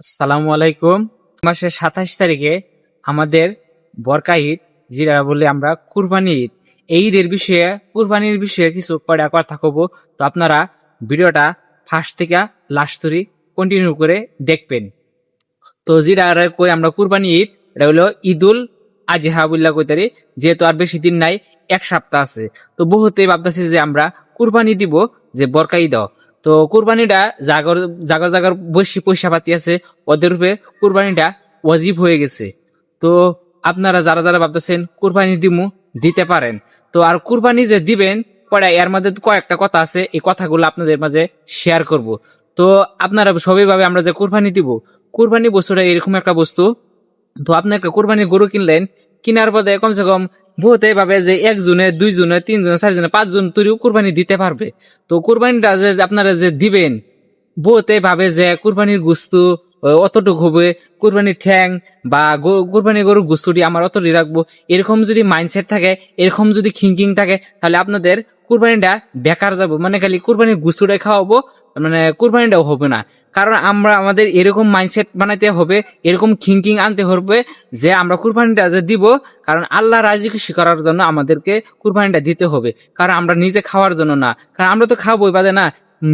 আসসালামু আলাইকুম। মাসের 27 তারিখে আমাদের বরকা ঈদ, যেটা বলে আমরা কুরবানি ঈদ। এই ঈদের বিষয়ে, কুরবানির বিষয়ে কিছু কয়টা কথা কব। তো আপনারা ভিডিওটা ফার্স্ট থেকে লাস্ট তরি কন্টিনিউ করে দেখবেন। তো যেটা কই আমরা কুরবানি ঈদ, এটা হলো ঈদুল আজহা বললা কইতারি, যেহেতু আর বেশি দিন নাই, 1 সপ্তাহ আছে। তো বহুতেই ভাবতেছি যে আমরা কুরবানি দিব, যে বরকা ঈদ। তো কুরবানিটা জাগর জাগর জাগর বেশি পয়সা পাতি আছে, ওদের উপরে কুরবানিটা ওয়াজিব হয়ে গেছে। তো আপনারা যারা যারা ভাবতেছেন কুরবানি দিমু, দিতে পারেন। তো আর কুরবানি যে দিবেন কয়টা, এর মধ্যে কয়েকটা কথা আছে, এই কথাগুলো আপনাদের মাঝে শেয়ার করব। তো আপনারা সবাই ভাবে আমরা যে কুরবানি দিব, কুরবানি বস্তুটা এরকম একটা বস্তু। তো আপনি একটা কুরবানি গরু কিনলেন, কিনার পরে কমসে কম বহুতে ভাবে যে 1 জনে, 2 জনে, 3 জনে, 4 জনে, 5 জন তৈরিও কুরবানি দিতে পারবে। তো কুরবানিটা যে আপনারা যে দিবেন, বহুতে ভাবে যে কুরবানির গুস্তু অতটুকু হবে, কুরবানির ঠ্যাং বা কুরবানি গরুর গুস্তুটি আমার অতটি রাখবো, এরকম যদি মাইন্ডসেট থাকে, এরকম যদি থিঙ্কিং থাকে, তাহলে আপনাদের কুরবানিটা বেকার যাবো, মানে খালি কুরবানির গুস্তুটাই খাওয়াবো, মানে কুরবানিটাও হবে না। কারণ আমরা আমাদের এরকম মাইন্ডসেট বানাইতে হবে, এরকম থিঙ্কিং আনতে হবে যে আমরা কুরবানিটা যে দিব, কারণ আল্লাহ রাজি খুশি করার জন্য আমাদেরকে কুরবানিটা দিতে হবে। কারণ আমরা নিজে খাওয়ার জন্য না, কারণ আমরা তো খাবোই বাদে না।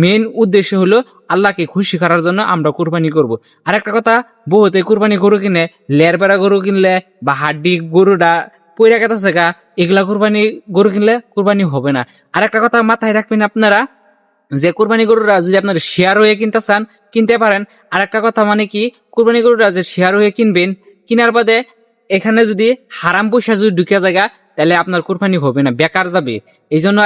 মেন উদ্দেশ্য হলো আল্লাহকে খুশি করার জন্য আমরা কুরবানি করব। আর একটা কথা, বহুতে কুরবানি গরু কিনে, লেরবেড়া গরু কিনলে বা হাড্ডি গরুটা পয়রা কাটাছে গা, এগুলা কুরবানি গরু কিনলে কুরবানি হবে না। আর একটা কথা মাথায় রাখবেন আপনারা, যে কুরবানি গরুরা যদি আপনার শেয়ার হয়ে কিনতে চান, কিনতে পারেন। আর একটা কথা, মানে কি, কুরবানি গরুরা যে শেয়ার হয়ে কিনবেন, কিনার বাদে এখানে যদি হারাম পয়সা যদি ঢুকে জায়গা, তাহলে আপনার কুরবানি হবে না, বেকার যাবে। এই জন্য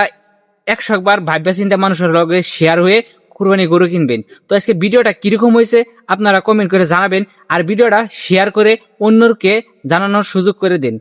100বার ভাববা চিন্তা মানুষের লগে শেয়ার হয়ে কুরবানি গরু কিনবেন। তো আজকে ভিডিওটা কিরকম হয়েছে আপনারা কমেন্ট করে জানাবেন, আর ভিডিওটা শেয়ার করে অন্যকে জানানোর সুযোগ করে দিন।